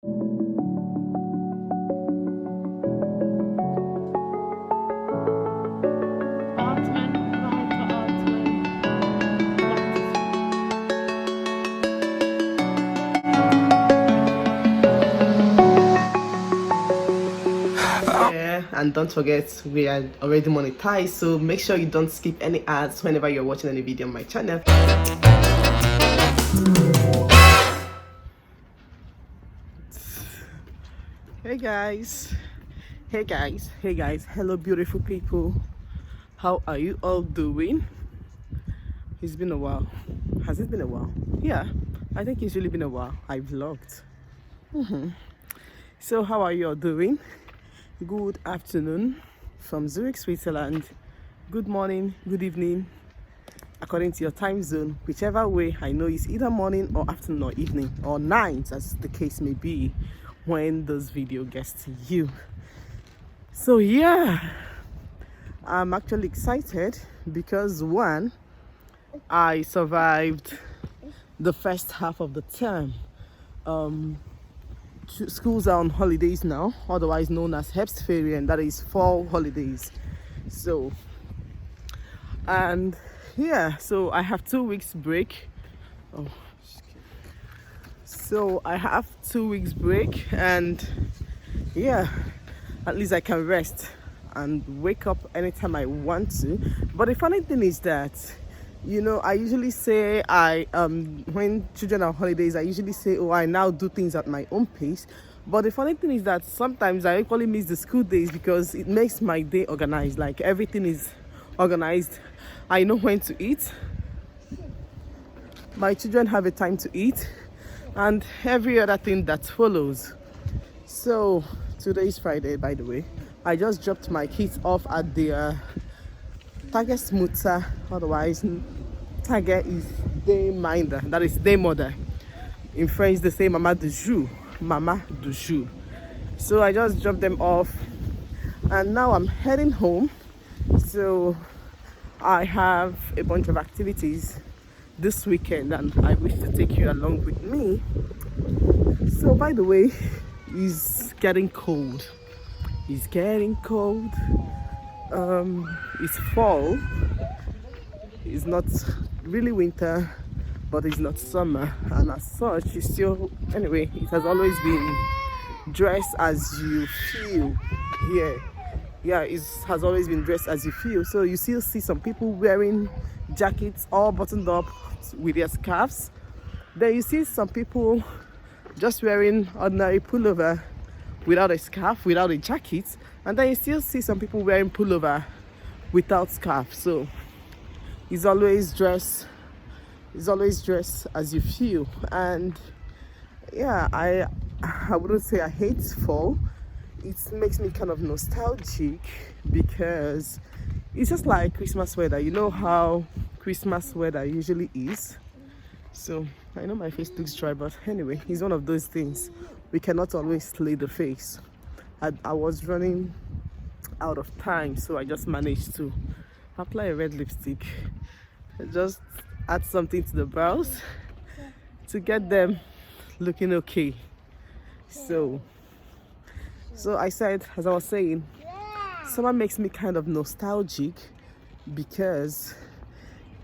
And don't forget, we are already monetized, so make sure you don't skip any ads whenever you're watching any video on my channel. Hey guys, hello beautiful people, how are you all doing? It's been a while. Has it been a while? Yeah, I think it's really been a while I vlogged. So how are you all doing? Good afternoon from Zurich, Switzerland. Good morning, good evening, according to your time zone. Whichever way, I know it's either morning or afternoon or evening or night, as the case may be, when this video gets to you. So yeah, I'm actually excited because one, I survived the first half of the term. Schools are on holidays now, otherwise known as Herbstferien, that is fall holidays. So, and yeah, so I have 2 weeks break. So I have 2 weeks break, and yeah, at least I can rest and wake up anytime I want to. But the funny thing is that, you know, I usually say when children are on holidays, I usually say, oh, I now do things at my own pace. But the funny thing is that sometimes I equally miss the school days because it makes my day organized. Like everything is organized. I know when to eat. My children have a time to eat, and every other thing that follows. So today is Friday, by the way. I just dropped my kids off at the Tagesmutter, otherwise Tage is day minder, that is day mother. In French they say mama du jour, mama du jour. So I just dropped them off, and now I'm heading home. So I have a bunch of activities this weekend, and I wish to take you along with me. So by the way, it's getting cold. It's getting cold. It's fall. It's not really winter, but it's not summer, and as such, it's still, anyway, it has always been dress as you feel. Yeah, it has always been dressed as you feel. So you still see some people wearing jackets all buttoned up with their scarves. Then you see some people just wearing ordinary pullover without a scarf, without a jacket, and then you still see some people wearing pullover without scarf. So it's always dress as you feel. And yeah, I wouldn't say I hate fall. It makes me kind of nostalgic because it's just like Christmas weather. You know how Christmas weather usually is. So I know my face looks dry, but anyway, it's one of those things. We cannot always slay the face. I was running out of time, so I just managed to apply a red lipstick. Just add something to the brows to get them looking okay. So I said, as I was saying, summer makes me kind of nostalgic because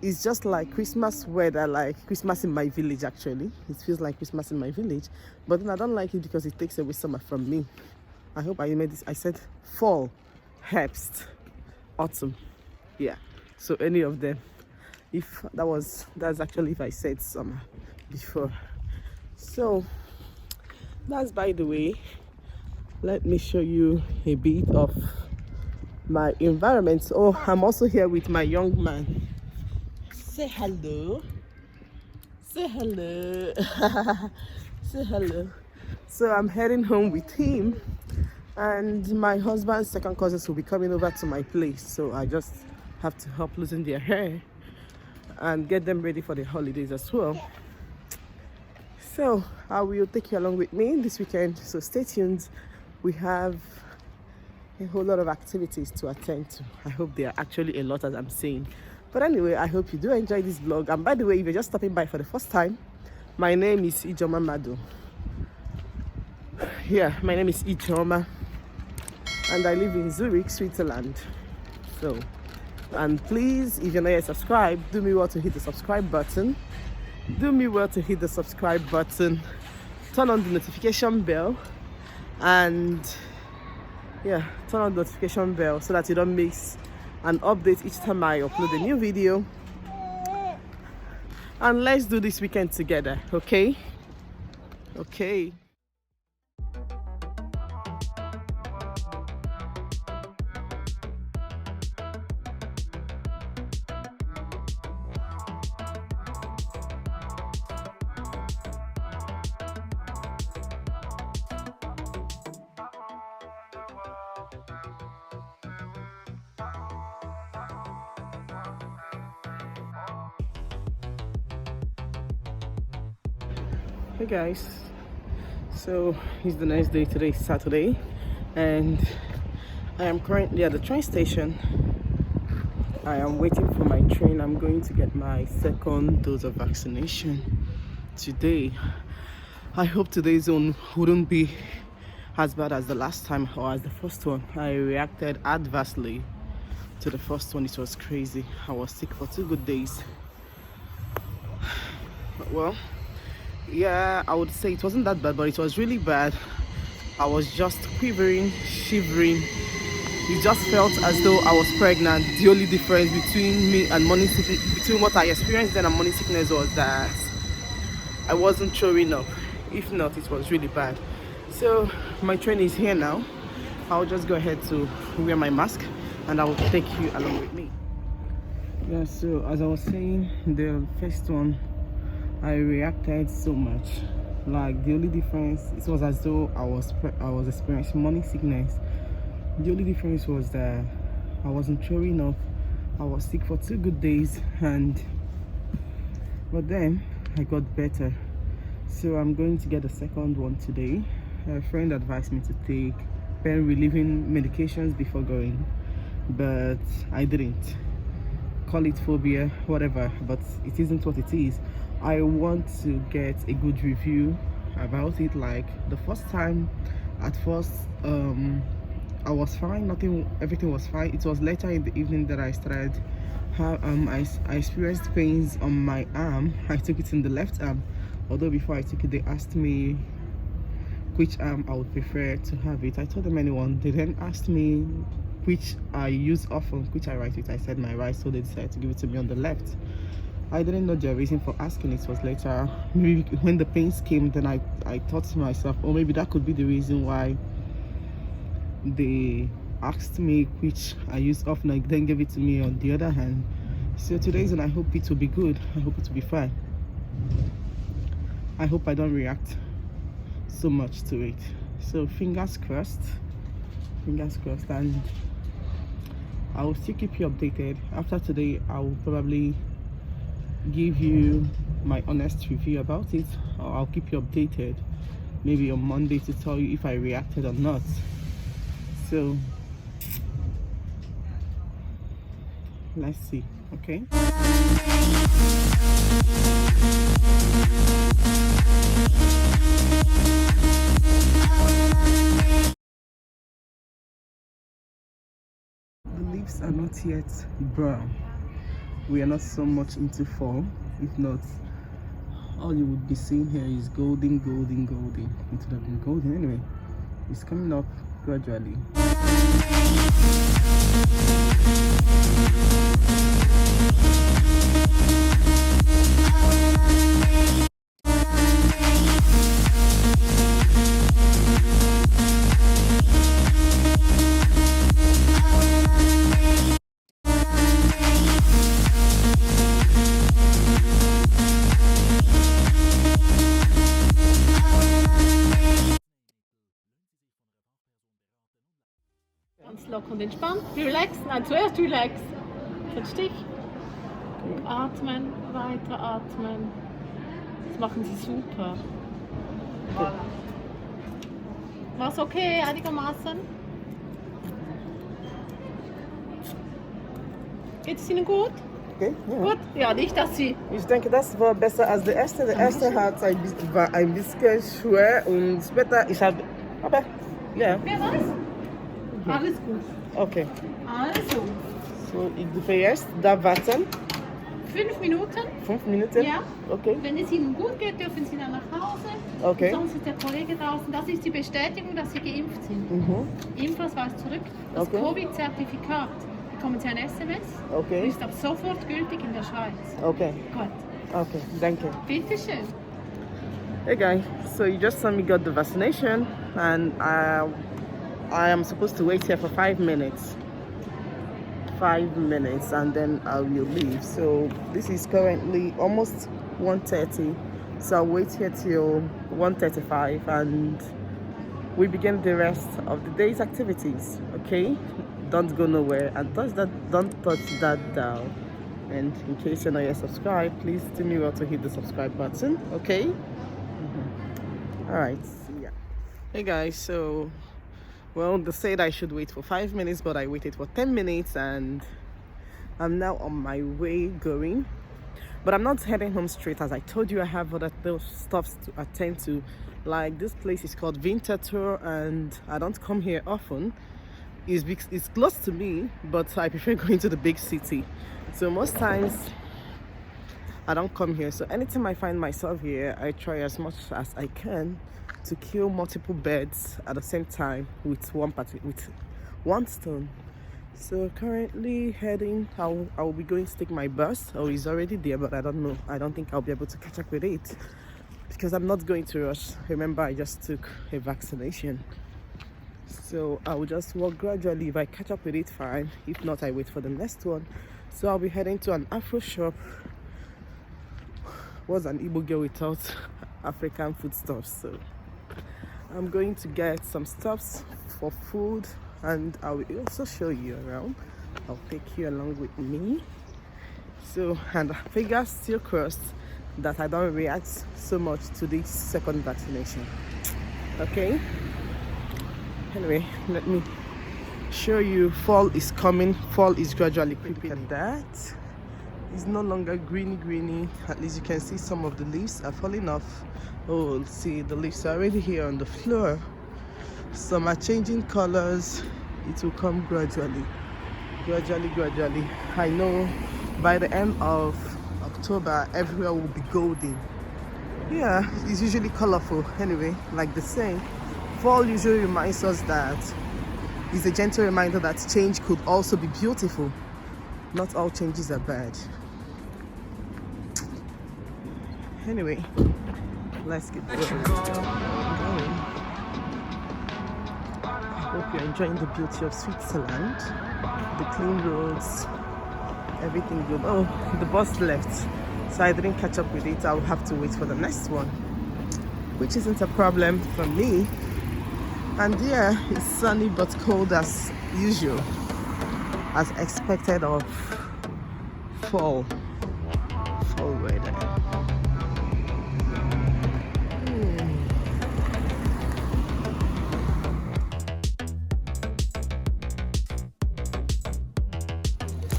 it's just like Christmas weather, like Christmas in my village. Actually, it feels like Christmas in my village, but then I don't like it because it takes away summer from me. I hope I made this. I said fall, Herbst, autumn. Yeah, so any of them. If that's actually if I said summer before. So that's by the way. Let me show you a bit of my environment. Oh, I'm also here with my young man. Say hello. Say hello. Say hello. So I'm heading home with him, and my husband's second cousins will be coming over to my place. So I just have to help loosen their hair and get them ready for the holidays as well. So I will take you along with me this weekend. So stay tuned. We have a whole lot of activities to attend to. I hope there are actually a lot, as I'm saying. But anyway, I hope you do enjoy this vlog. And by the way, if you're just stopping by for the first time, my name is Ijoma Madu. yeah, my name is Ichoma and I live in Zürich, Switzerland. So, and please, if you're not yet subscribed, do me well to hit the subscribe button. Do me well to hit the subscribe button, turn on the notification bell, and yeah, turn on the notification bell so that you don't miss an update each time I upload a new video. And let's do this weekend together, okay? Okay. Hey guys, so it's the next day. Today is Saturday and I am currently at the train station. I am waiting for my train. I'm going to get my second dose of vaccination today. I hope today's one wouldn't be as bad as the last time or as the first one. I reacted adversely to the first one. It was crazy. I was sick for 2 good days. Well, yeah, I would say it wasn't that bad, but it was really bad. I was just quivering, shivering. It just felt as though I was pregnant. The only difference between me and morning sickness, between what I experienced then and morning sickness, was that I wasn't throwing up. If not, it was really bad. So my train is here now. I'll just go ahead to wear my mask and I will take you along with me. Yeah, so as I was saying, the first one, I reacted so much. Like, the only difference, it was as though I was experiencing morning sickness. The only difference was that I wasn't throwing up. I was sick for 2 good days, but then I got better. So I'm going to get the second one today. A friend advised me to take pain relieving medications before going, but I didn't. Call it phobia, whatever, but it isn't what it is. I want to get a good review about it. Like the first time, at first I was fine, everything was fine. It was later in the evening that I started I experienced pains on my arm. I took it in the left arm, although before I took it they asked me which arm I would prefer to have it. I told them anyone. They then asked me which I use often, which I write with. I said my right, so they decided to give it to me on the left. I didn't know their reason for asking. It was later, maybe when the pains came, then I thought to myself, oh, maybe that could be the reason why they asked me which I use often, and then gave it to me on the other hand. So today's, and I hope it will be good. I hope it will be fine. I hope I don't react so much to it. So fingers crossed, and I will still keep you updated. After today, I will probably give you my honest review about it, or I'll keep you updated maybe on Monday to tell you if I reacted or not. So let's see. Okay, the leaves are not yet brown. We are not so much into fall. If not, all you would be seeing here is golden. It would have been golden anyway. It's coming up gradually. Ganz locker und entspannt. Relax. Nein, zuerst relax. Setz dich. Und atmen, weiter atmen. Das machen Sie super. Okay. War's okay, einigermaßen? Geht es Ihnen gut? Okay, ja. Gut? Ja, nicht, dass Sie... Ich denke, das war besser als der erste. Der erste war ein bisschen schwer und später, Aber, ja. Wer weiß? Alles gut. Okay. Also, So, ich darf erst da warten. 5 Minuten. 5 Minuten? Ja. Okay. Wenn es Ihnen gut geht, dürfen Sie dann nach Hause. Okay. Sonst ist der Kollege draußen. Das ist die Bestätigung, dass Sie geimpft sind. Impfausweis zurück. Das Okay. Covid-Zertifikat. Bekommen Sie ein SMS. Okay. Ist ab sofort gültig in der Schweiz. Okay. Gut. Okay. Danke. Bitteschön. Hey guys, so you just saw me got the vaccination, and I am supposed to wait here for 5 minutes. 5 minutes, and then I will leave. So this is currently almost 1:30, so I'll wait here till 1:35, and we begin the rest of the day's activities. Okay, don't go nowhere, and don't touch that dial. And in case you're not yet subscribed, please do me well to hit the subscribe button. Okay. All right. Yeah. Hey guys, so well, they said I should wait for 5 minutes, but I waited for 10 minutes, and I'm now on my way going. But I'm not heading home straight. As I told you, I have other stuff to attend to. Like, this place is called Winterthur, and I don't come here often. It's close to me, but I prefer going to the big city. So most times I don't come here. So anytime I find myself here, I try as much as I can to kill multiple birds at the same time with one stone. So currently heading, I'll be going to take my bus. Oh, it's already there, but I don't know. I don't think I'll be able to catch up with it because I'm not going to rush. Remember, I just took a vaccination. So I will just walk gradually. If I catch up with it, fine. If not, I wait for the next one. So I'll be heading to an Afro shop. Was an Igbo girl without African foodstuffs, so I'm going to get some stuffs for food, and I will also show you around. I'll take you along with me. So, and fingers still crossed that I don't react so much to this second vaccination. Okay. Anyway, let me show you. Fall is coming. Fall is gradually creeping. Look at that. It's no longer greeny. At least you can see some of the leaves are falling off. Oh, see, the leaves are already here on the floor. Some are changing colors. It will come gradually. I know by the end of October everywhere will be golden. Yeah, it's usually colorful. Anyway, like the saying, fall usually reminds us that it's a gentle reminder that change could also be beautiful. Not all changes are bad. Anyway, let's get going. I hope you're enjoying the beauty of Switzerland. The clean roads, everything good. Oh, the bus left, so I didn't catch up with it. I'll have to wait for the next one, which isn't a problem for me. And yeah, it's sunny but cold as usual, as expected of fall weather.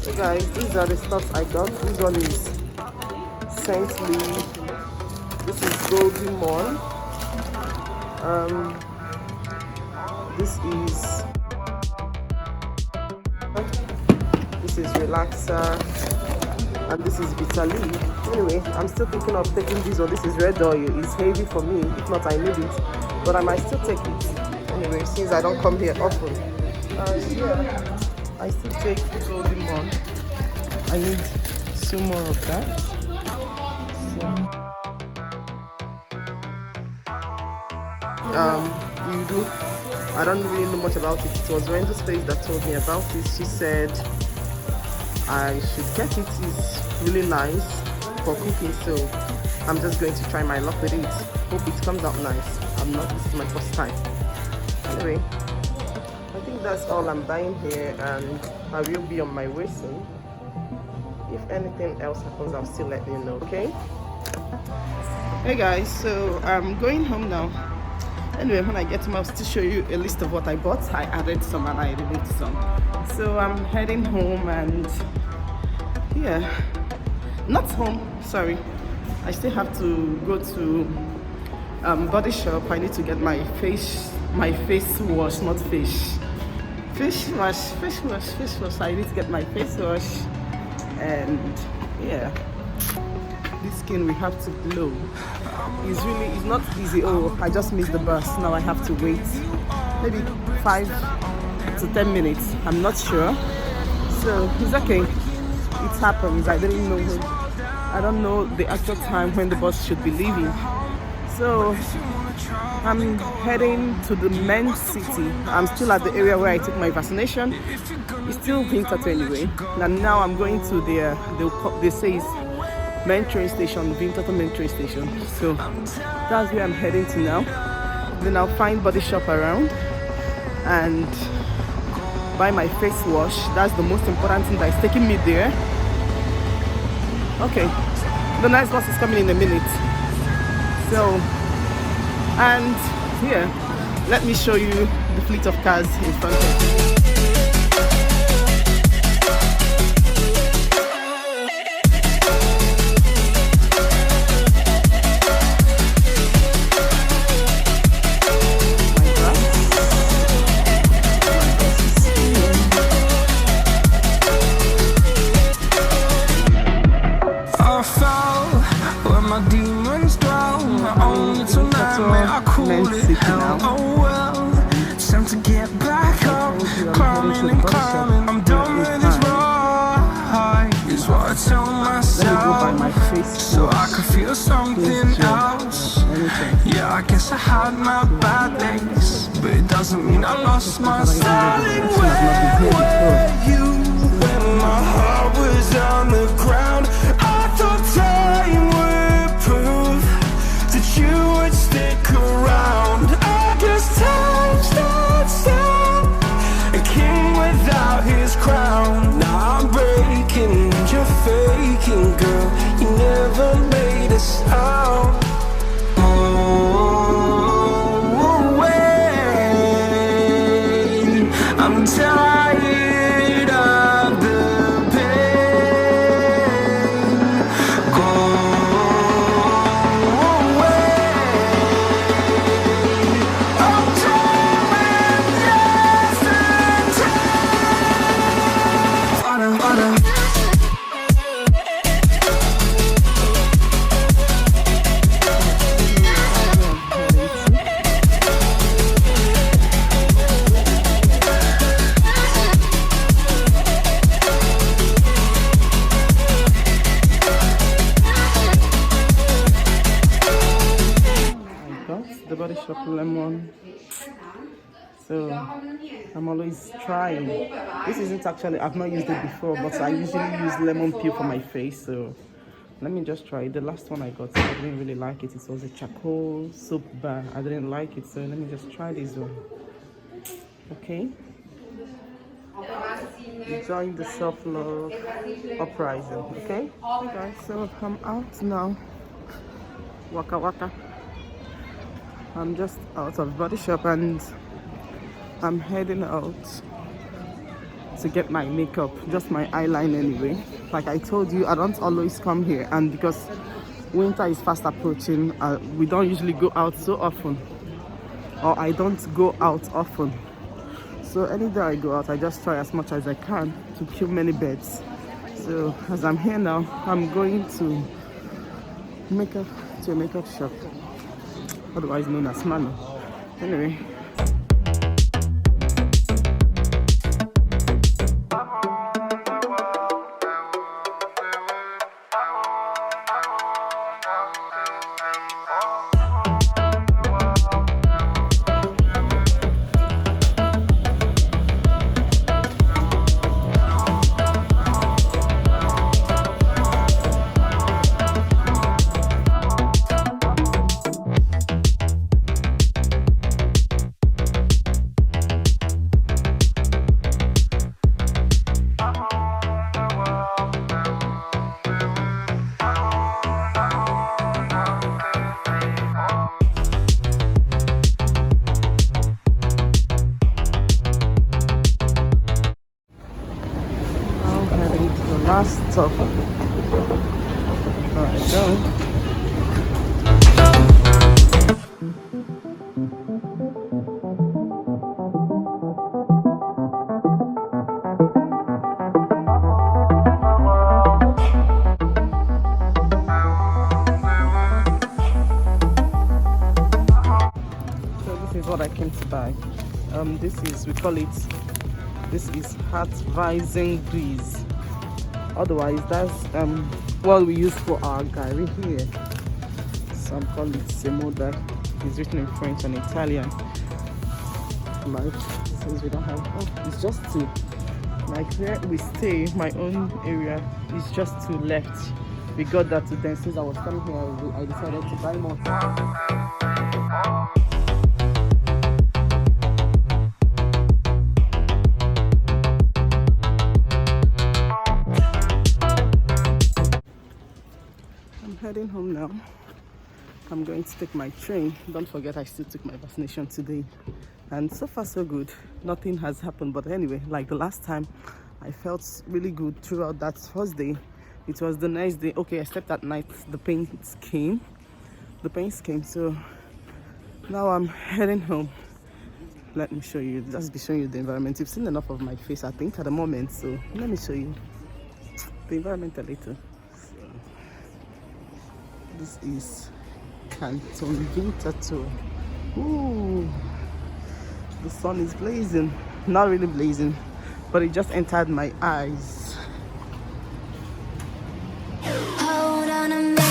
So guys, these are the stuff I got. This one is Saint Louis. This is Golden Morn. This is Relaxer, and this is Vitaly. Anyway, I'm still thinking of taking this one. This is red oil. It's heavy for me. If not, I need it, but I might still take it. Anyway, since I don't come here often. Yeah, I still take Golden Morn. I need some more of that. So, I don't really know much about it. It was Renzo's Space that told me about it. She said I should get it. It's really nice for cooking, so I'm just going to try my luck with it. Hope it comes out nice. This is my first time. Anyway, I think that's all I'm buying here, and I will be on my way soon. If anything else happens, I'll still let you know, okay? Hey guys, so I'm going home now. Anyway, when I get home, I'll still show you a list of what I bought. I added some and I removed some. So I'm heading home, and yeah, not home, sorry. I still have to go to Body Shop. I need to get my face my face wash, not fish. Fish wash, fish wash, fish wash. I need to get my face wash. And yeah, this skin we have to glow. It's not easy. Oh, I just missed the bus. Now I have to wait maybe 5 to 10 minutes. I'm not sure. So it's okay. It happens. I don't know the actual time when the bus should be leaving. So I'm heading to the main city. I'm still at the area where I took my vaccination. It's still winter anyway. And now I'm going to they say it's main train station, Winter main train station. So that's where I'm heading to now. Then I'll find Body Shop around and buy my face wash. That's the most important thing that is taking me there. Okay, the nice bus is coming in a minute. So, and here, let me show you the fleet of cars in front of me. So I could feel something else. Yeah, I guess I had my bad days, but it doesn't mean I lost my darling. Where were you when my heart was on the ground? I thought time would prove that you would stick around. I guess time stood still, a king without his crown. Now I'm breaking and you're faking, girl. You never made a sound. Oh, wait, I'm tired of the pain. Go away. I'm trying just in time. The Body Shop lemon. So I'm always trying. This isn't actually, I've not used it before, but I usually use lemon peel for my face. So let me just try it. The last one I got, I didn't really like it. It was a charcoal soap bar. I didn't like it, so let me just try this one. Okay. Enjoying the self-love uprising. Okay. Hey guys, so I'm out now. Waka waka. I'm just out of Body Shop and I'm heading out to get my makeup, just my eyeline anyway. Like I told you, I don't always come here, and because winter is fast approaching, we don't usually go out so often, or I don't go out often. So any day I go out, I just try as much as I can to kill many birds. So as I'm here now, I'm going to a makeup shop, otherwise known as Mano. Anyway. Last stop. Alright, go. what I came to buy. This is, we call it, this is heart rising breeze. Otherwise, that's what we use for our gari here. Some call it semoda. It's written in French and Italian. Like, since we don't have, oh, it's just two. Like where we stay, my own area is just two left. We got that to them. Since I was coming here, I decided to buy more. I'm heading home now. I'm going to take my train. Don't forget, I still took my vaccination today. And so far so good. Nothing has happened. But anyway, like the last time, I felt really good throughout that first day. It was the next day, okay, except at night the pains came. So now I'm heading home. Let me show you, just be showing you the environment. You've seen enough of my face, I think, at the moment. So let me show you the environment a little. So, this is Canton Winter Tour. Ooh, the sun is blazing. Not really blazing, but it just entered my eyes. Hold on to me.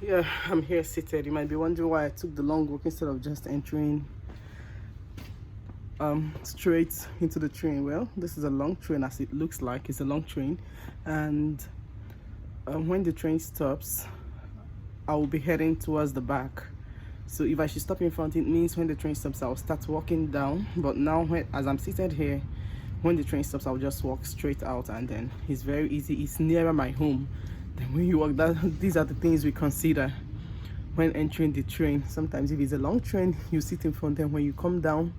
Yeah, I'm here seated. You might be wondering why I took the long walk instead of just entering straight into the train. Well, this is a long train, as it looks like. It's a long train, and when the train stops, I will be heading towards the back. So if I should stop in front, it means when the train stops, I'll start walking down. But now, as I'm seated here, when the train stops, I'll just walk straight out, and then it's very easy. It's nearer my home. Then when you walk, these are the things we consider when entering the train. Sometimes if it's a long train, you sit in front, then when you come down,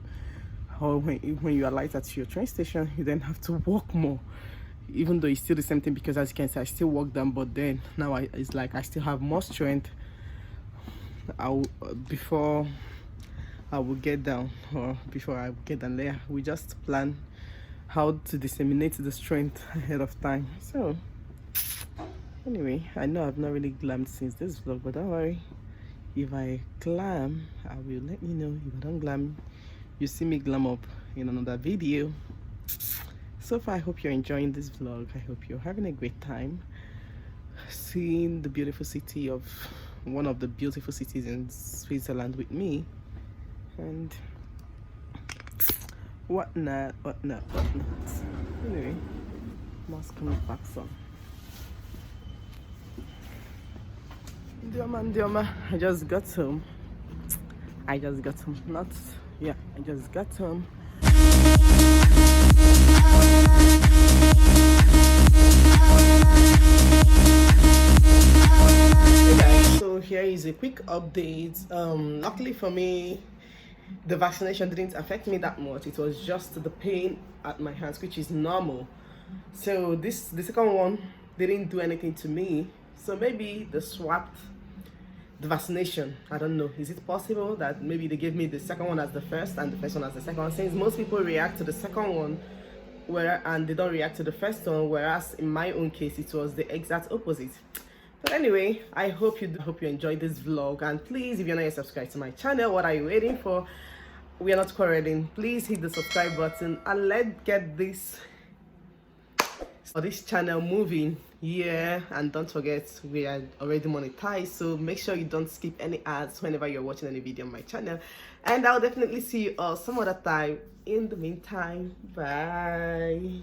or when you alight at your train station, you then have to walk more, even though it's still the same thing, because as you can see, I still walk down, but then now it's like I still have more strength before I will get down, or before I get down there. We just plan how to disseminate the strength ahead of time. So anyway, I know I've not really glammed since this vlog, but don't worry, if I glam, I will let you know. If I don't glam, you see me glam up in another video. So far, I hope you're enjoying this vlog. I hope you're having a great time seeing the beautiful city of one of the beautiful cities in Switzerland with me, and whatnot. Anyway, must come back some. Dioma, I just got home. I just got home. So here is a quick update. Luckily for me, the vaccination didn't affect me that much. It was just the pain at my hands, which is normal. So the second one didn't do anything to me. So maybe they swapped the vaccination. I don't know. Is it possible that maybe they gave me the second one as the first and the first one as the second one? Since most people react to the second one and they don't react to the first one, whereas in my own case it was the exact opposite. But anyway, I hope you enjoyed this vlog, and please, if you're not yet subscribed to my channel, what are you waiting for? We are not quarreling. Please hit the subscribe button and let's get this channel moving. Yeah, and don't forget, we are already monetized, so make sure you don't skip any ads whenever you're watching any video on my channel, and I'll definitely see you all some other time. In the meantime, bye.